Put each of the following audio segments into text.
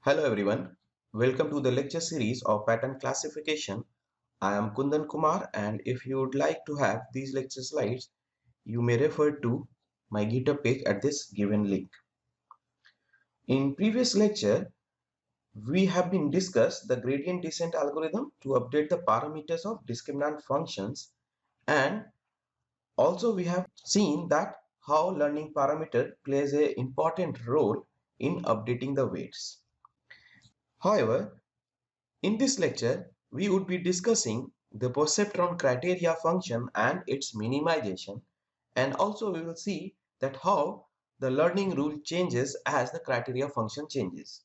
Hello everyone, welcome to the lecture series of pattern classification. I am Kundan Kumar, and if you would like to have these lecture slides, you may refer to my GitHub page at this given link. In previous lecture, we have been discussed the gradient descent algorithm to update the parameters of discriminant functions, and also we have seen that how learning parameter plays an important role in updating the weights. However, in this lecture, we would be discussing the perceptron criteria function and its minimization, and also we will see that how the learning rule changes as the criteria function changes.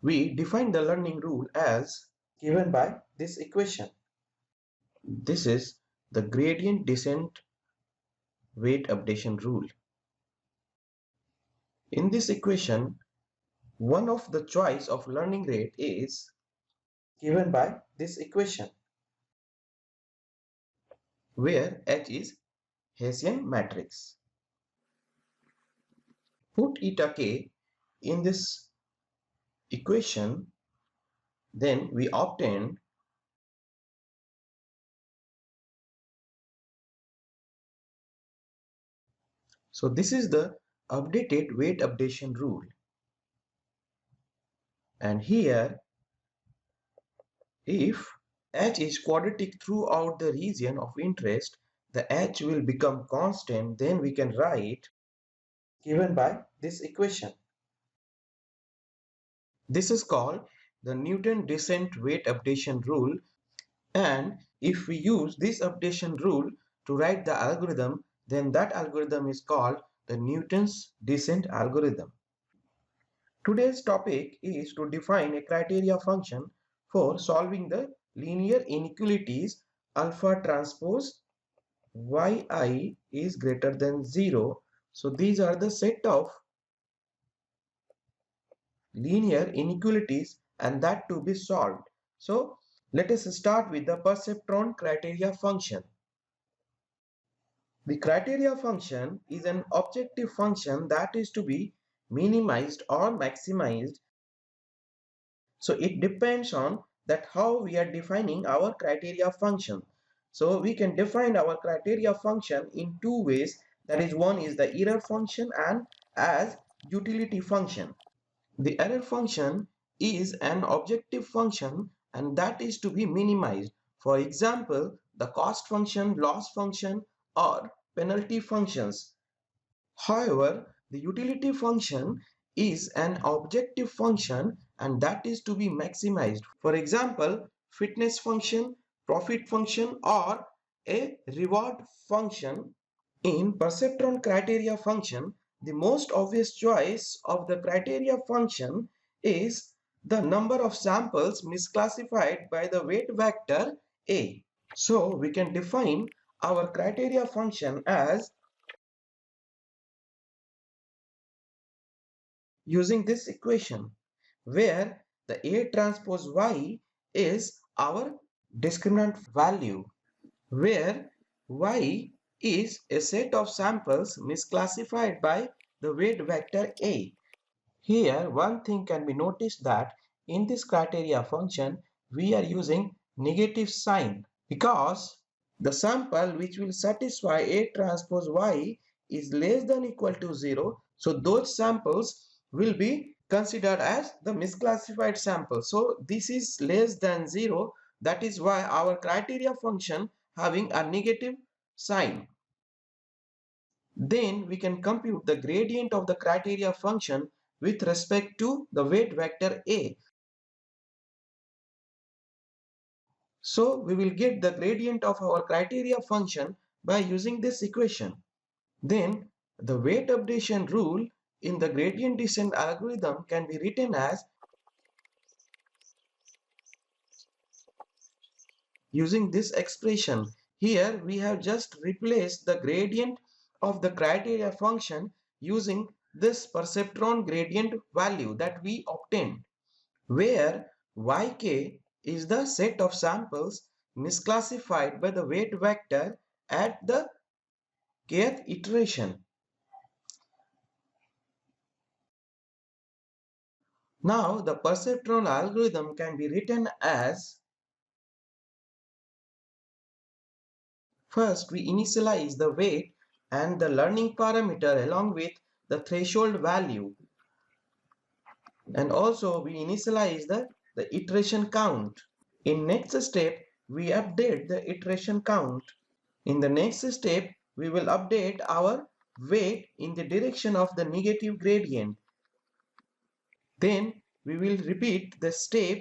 We define the learning rule as given by this equation. This is the gradient descent weight updation rule. In this equation, one of the choice of learning rate is given by this equation, where H is Hessian matrix. Put eta k in this equation, then we obtain so this is the updated weight updation rule, and here if H is quadratic throughout the region of interest, the H will become constant. Then we can write given by this equation. This is called the Newton descent weight updation rule, and if we use this updation rule to write the algorithm, then that algorithm is called the Newton's descent algorithm. Today's topic is to define a criteria function for solving the linear inequalities alpha transpose yi is greater than 0. So these are the set of linear inequalities and that to be solved. So let us start with the perceptron criteria function. The criteria function is an objective function that is to be minimized or maximized. So it depends on that how we are defining our criteria function. So we can define our criteria function in two ways. That is, one is the error function and as utility function. The error function is an objective function and that is to be minimized. For example, the cost function, loss function, or penalty functions. However, the utility function is an objective function and that is to be maximized. For example, fitness function, profit function, or a reward function. In perceptron criteria function, the most obvious choice of the criteria function is the number of samples misclassified by the weight vector A. So we can define our criteria function as using this equation, where the A transpose Y is our discriminant value, where Y is a set of samples misclassified by the weight vector A. Here one thing can be noticed that in this criteria function we are using negative sign because the sample which will satisfy A transpose Y is less than equal to 0. So those samples will be considered as the misclassified sample. So this is less than 0. That is why our criteria function having a negative sign. Then we can compute the gradient of the criteria function with respect to the weight vector A. So we will get the gradient of our criteria function by using this equation. Then the weight updation rule in the gradient descent algorithm can be written as using this expression. Here we have just replaced the gradient of the criteria function using this perceptron gradient value that we obtained, where yk is the set of samples misclassified by the weight vector at the kth iteration. Now the perceptron algorithm can be written as: first we initialize the weight and the learning parameter along with the threshold value, and also we initialize the iteration count. In next step we update the iteration count. In the next step we will update our weight in the direction of the negative gradient. Then we will repeat the step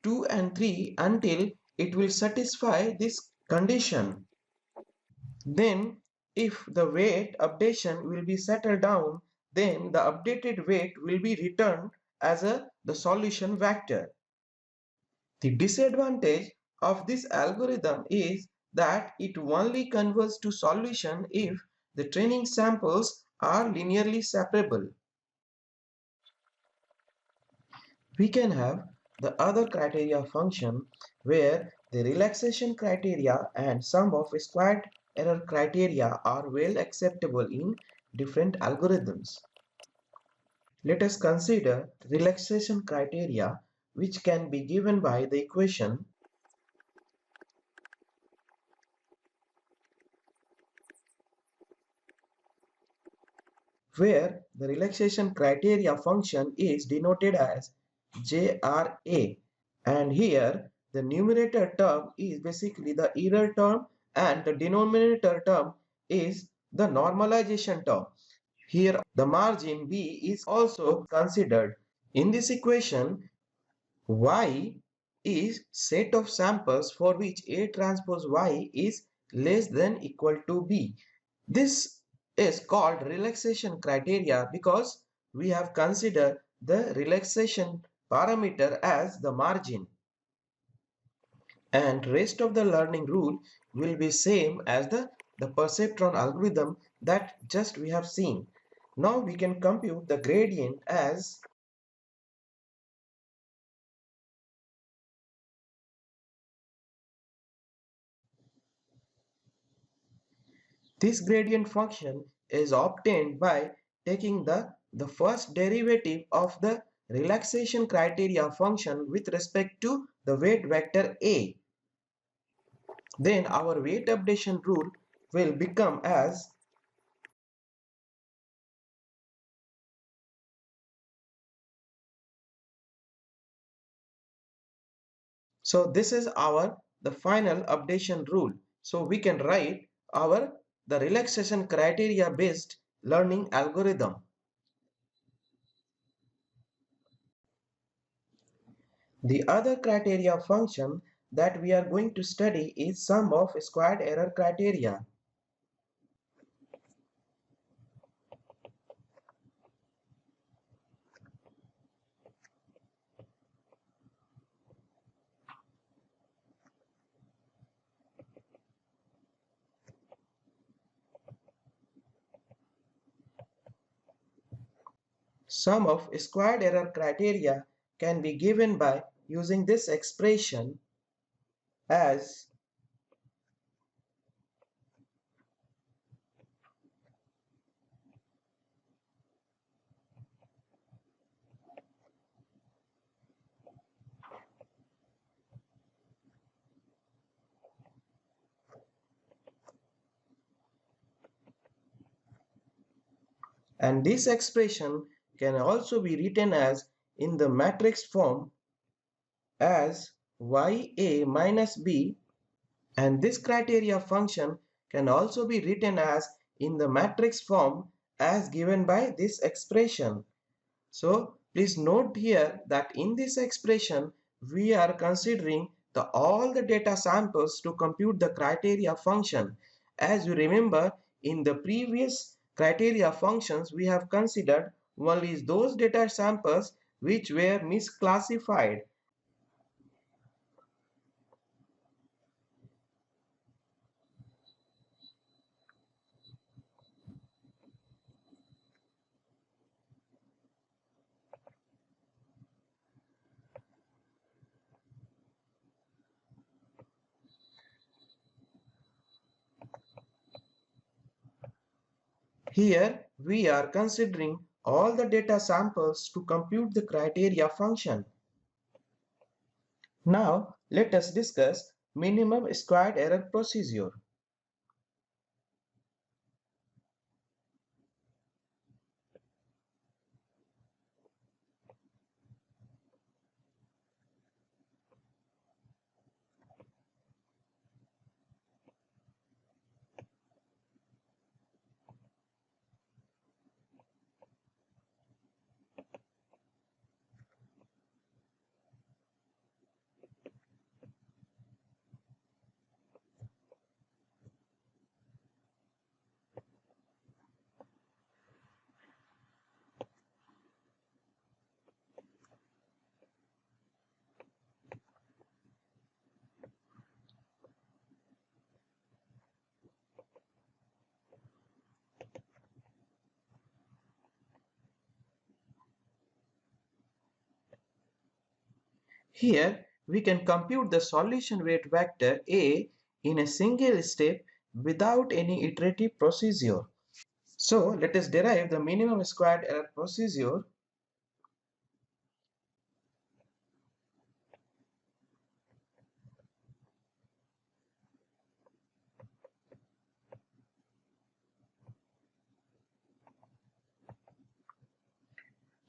2 and 3 until it will satisfy this condition. Then if the weight updation will be settled down, then the updated weight will be returned as the solution vector. The disadvantage of this algorithm is that it only converts to solution if the training samples are linearly separable. We can have the other criteria function where the relaxation criteria and sum of squared error criteria are well acceptable in different algorithms. Let us consider relaxation criteria, which can be given by the equation where the relaxation criteria function is denoted as JRA, and here the numerator term is basically the error term and the denominator term is the normalization term. Here the margin B is also considered. In this equation, Y is set of samples for which A transpose Y is less than equal to B. This is called relaxation criteria because we have considered the relaxation parameter as the margin, and rest of the learning rule will be same as the perceptron algorithm that just we have seen. Now we can compute the gradient as this gradient function is obtained by taking the first derivative of the relaxation criteria function with respect to the weight vector A. Then our weight updation rule will become as, so this is our the final updation rule. So we can write our the relaxation criteria based learning algorithm. The other criteria function that we are going to study is sum of squared error criteria. Sum of squared error criteria can be given by using this expression as, and this expression can also be written as in the matrix form as ya minus b, and this criteria function can also be written as in the matrix form as given by this expression. So please note here that in this expression we are considering all the data samples to compute the criteria function. As you remember, in the previous criteria functions we have considered only those data samples which were misclassified. Here we are considering all the data samples to compute the criteria function. Now let us discuss minimum squared error procedure. Here we can compute the solution weight vector A in a single step without any iterative procedure. So let us derive the minimum squared error procedure.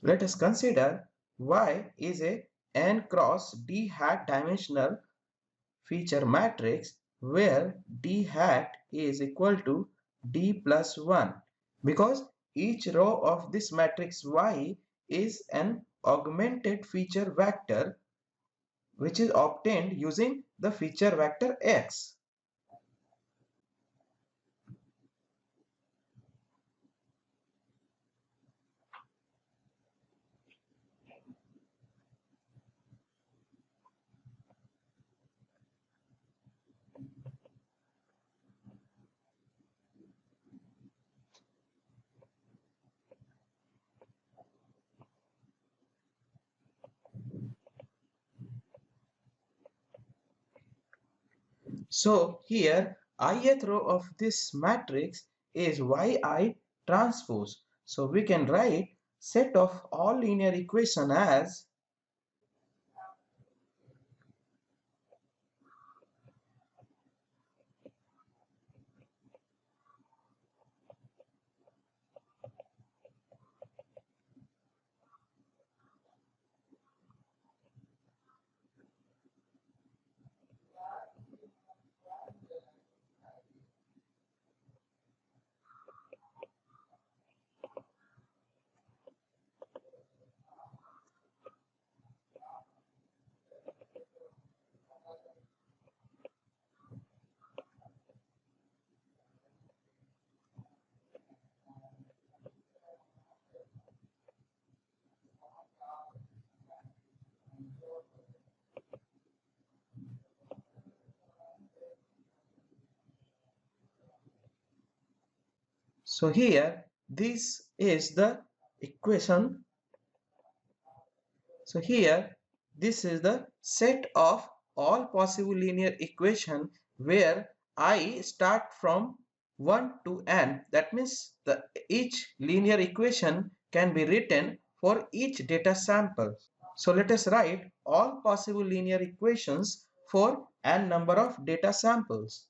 Let us consider Y is a n cross d hat dimensional feature matrix where d hat is equal to d plus 1 because each row of this matrix Y is an augmented feature vector which is obtained using the feature vector X. So here ith row of this matrix is Yi transpose. So we can write set of all linear equation as so here this is the equation. So here this is the set of all possible linear equation where I start from 1 to n. That means each linear equation can be written for each data sample. So let us write all possible linear equations for n number of data samples.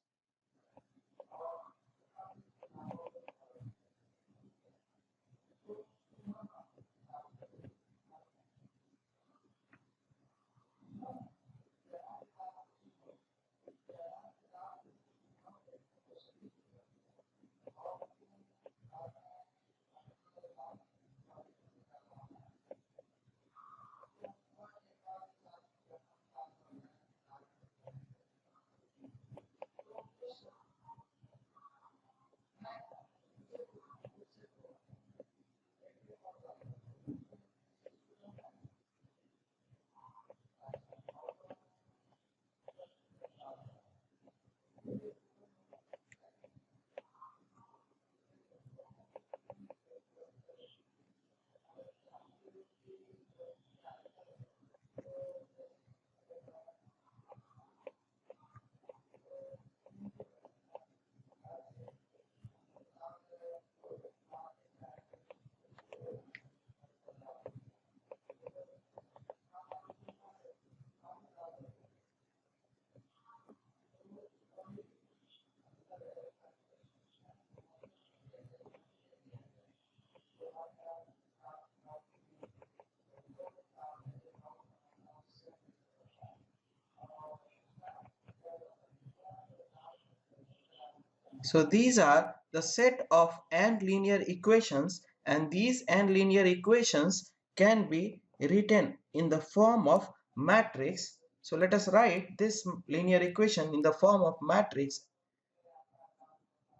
So these are the set of n linear equations, and these n linear equations can be written in the form of matrix. So let us write this linear equation in the form of matrix.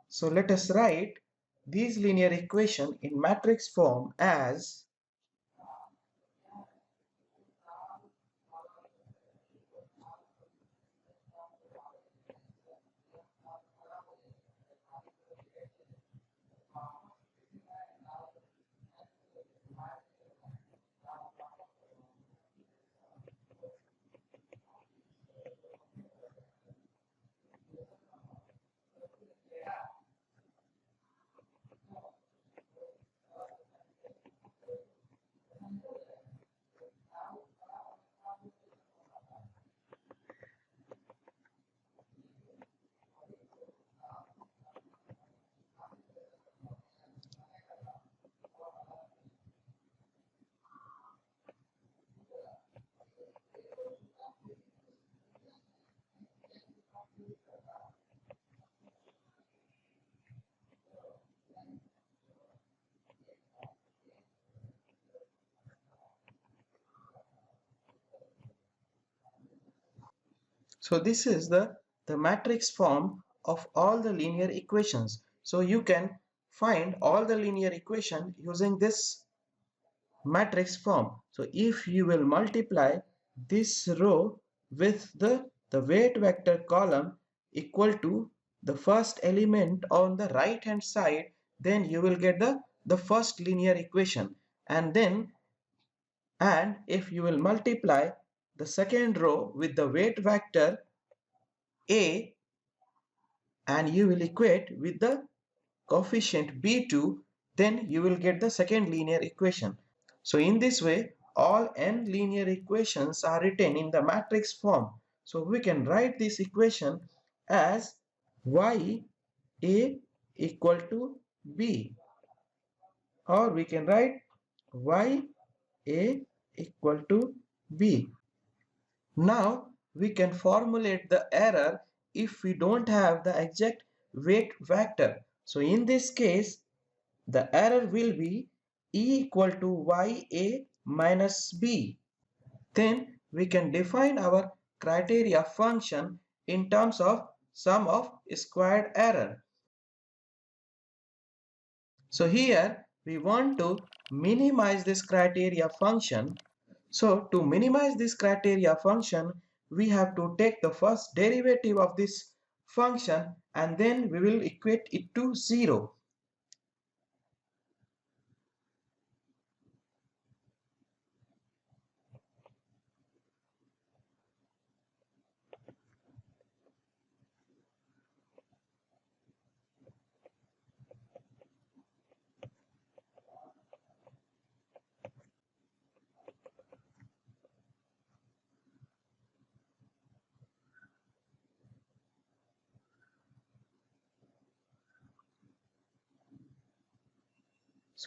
So let us write these linear equation in matrix form as so this is the matrix form of all the linear equations. So you can find all the linear equation using this matrix form. So if you will multiply this row with the weight vector column equal to the first element on the right hand side, then you will get the first linear equation. And if you will multiply the second row with the weight vector A, and you will equate with the coefficient B2, then you will get the second linear equation. So in this way, all n linear equations are written in the matrix form. So we can write this equation as y a equal to b, or we can write y a equal to b. Now we can formulate the error if we don't have the exact weight vector. So in this case, the error will be E equal to ya minus b. Then we can define our criteria function in terms of sum of squared error. So here we want to minimize this criteria function. So to minimize this criteria function, we have to take the first derivative of this function and then we will equate it to 0.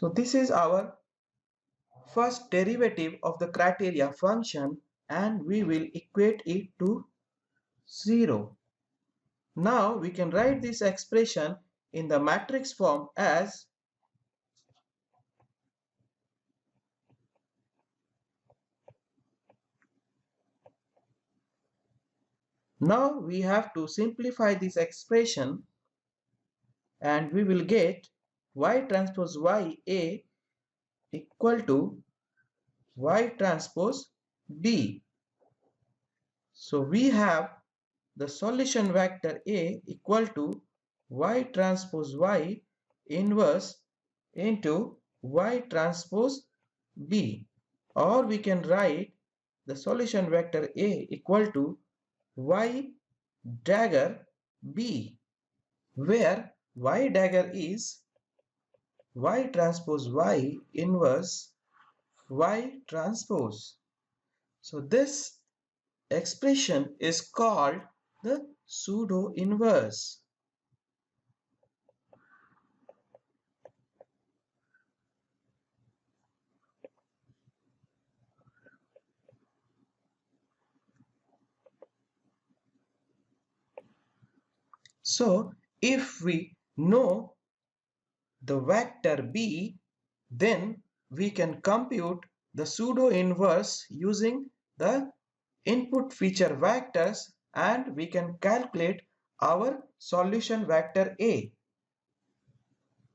So this is our first derivative of the criteria function and we will equate it to 0. Now we can write this expression in the matrix form as now we have to simplify this expression and we will get y transpose y a equal to y transpose b. So we have the solution vector A equal to y transpose y inverse into y transpose b, or we can write the solution vector A equal to y dagger b, where y dagger is y transpose y inverse y transpose. So this expression is called the pseudo-inverse. So if we know the vector B, then we can compute the pseudo-inverse using the input feature vectors, and we can calculate our solution vector A.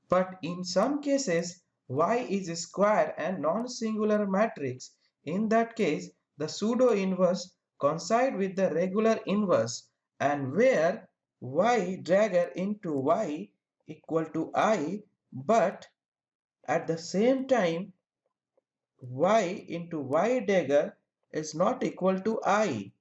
But in some cases, Y is a square and non-singular matrix. In that case, the pseudo-inverse coincide with the regular inverse, and where Y dagger into Y equal to I, but at the same time Y into Y dagger is not equal to I.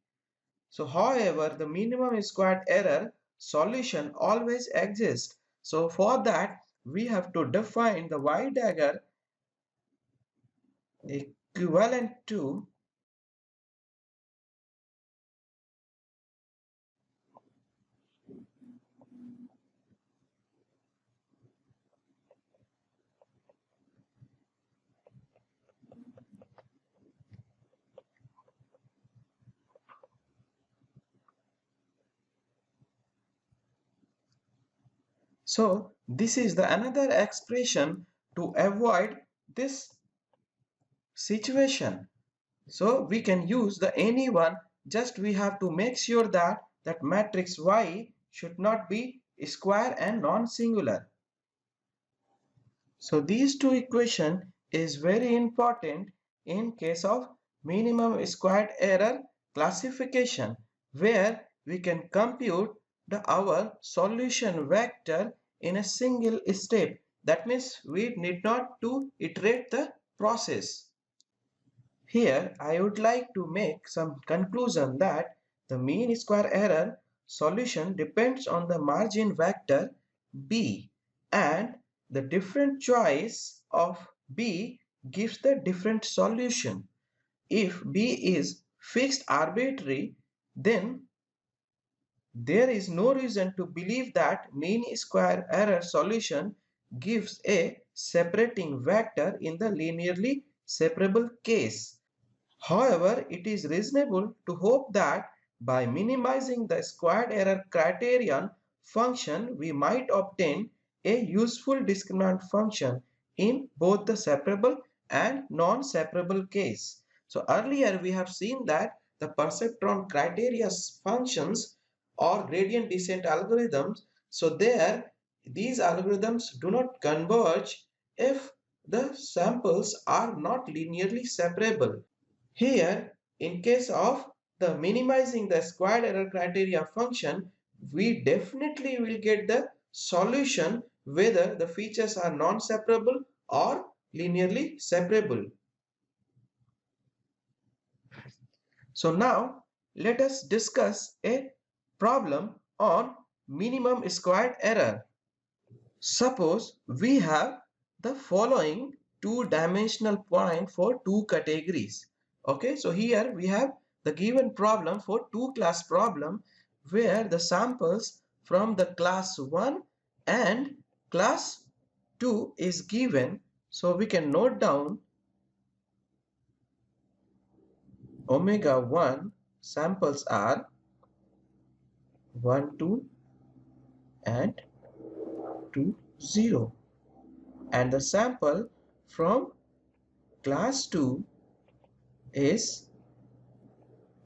So however, the minimum squared error solution always exists. So for that, we have to define the Y dagger equivalent to so this is the another expression to avoid this situation. So we can use the anyone, just we have to make sure that that matrix Y should not be square and non-singular. So these two equations is very important in case of minimum squared error classification, where we can compute our solution vector in a single step. That means we need not to iterate the process. Here I would like to make some conclusion that the mean square error solution depends on the margin vector B, and the different choice of B gives the different solution. If B is fixed arbitrary, then there is no reason to believe that mean square error solution gives a separating vector in the linearly separable case. However, it is reasonable to hope that by minimizing the squared error criterion function, we might obtain a useful discriminant function in both the separable and non-separable case. So earlier we have seen that the perceptron criteria functions or gradient descent algorithms, so there these algorithms do not converge if the samples are not linearly separable. Here, in case of the minimizing the squared error criteria function, we definitely will get the solution whether the features are non-separable or linearly separable. So now let us discuss a problem on minimum squared error. Suppose we have the following two-dimensional point for two categories. Okay, so here we have the given problem for two class problem where the samples from the class 1 and class 2 is given. So we can note down omega 1 samples are 1, 2 and 2, 0, and the sample from class 2 is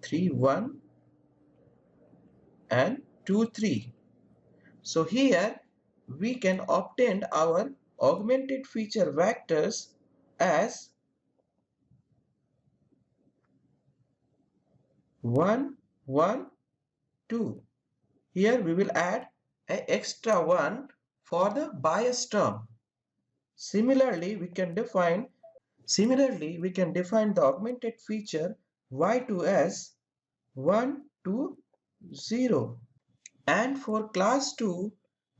3, 1 and 2, 3. So here we can obtain our augmented feature vectors as 1, 1, 2. Here we will add an extra 1 for the bias term. Similarly, we can define the augmented feature y2 as 1, 2, 0. And for class 2,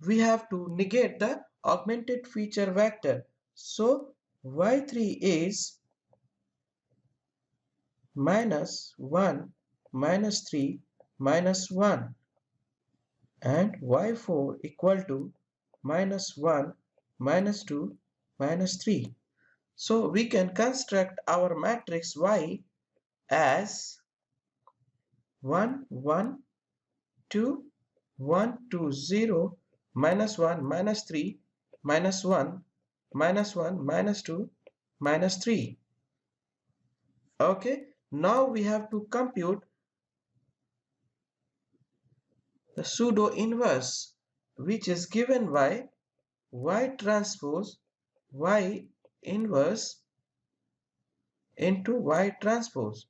we have to negate the augmented feature vector. So y3 is minus 1, minus 3, minus 1. And y4 equal to minus 1, minus 2, minus 3. So we can construct our matrix Y as 1, 1, 2, 1, 2, 0, minus 1, minus 3, minus 1, minus 1, minus 2, minus 3. Okay, now we have to compute the pseudo inverse, which is given by y transpose y inverse into y transpose.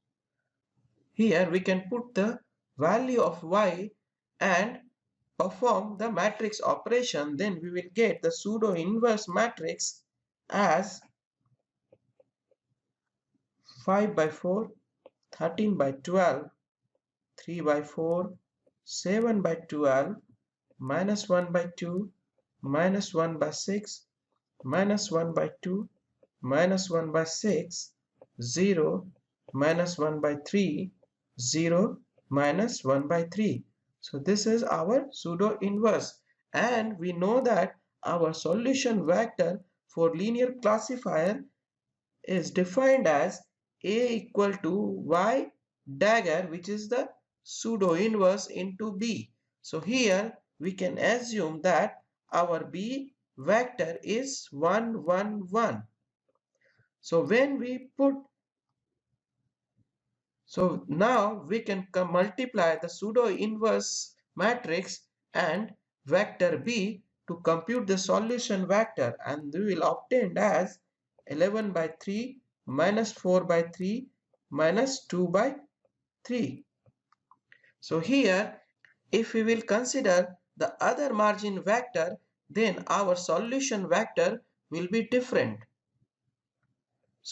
Here we can put the value of y and perform the matrix operation. Then we will get the pseudo inverse matrix as 5 by 4, 13 by 12, 3 by 4, 7 by 12, minus 1 by 2, minus 1 by 6, minus 1 by 2, minus 1 by 6, 0, minus 1 by 3, 0, minus 1 by 3. So this is our pseudo inverse, and we know that our solution vector for linear classifier is defined as A equal to y dagger, which is the pseudo inverse into B. So here we can assume that our B vector is 1, 1, 1. So when we put, so now we can multiply the pseudo inverse matrix and vector B to compute the solution vector, and we will obtain as 11 by 3 minus 4 by 3 minus 2 by 3. So here, if we will consider the other margin vector, then our solution vector will be different.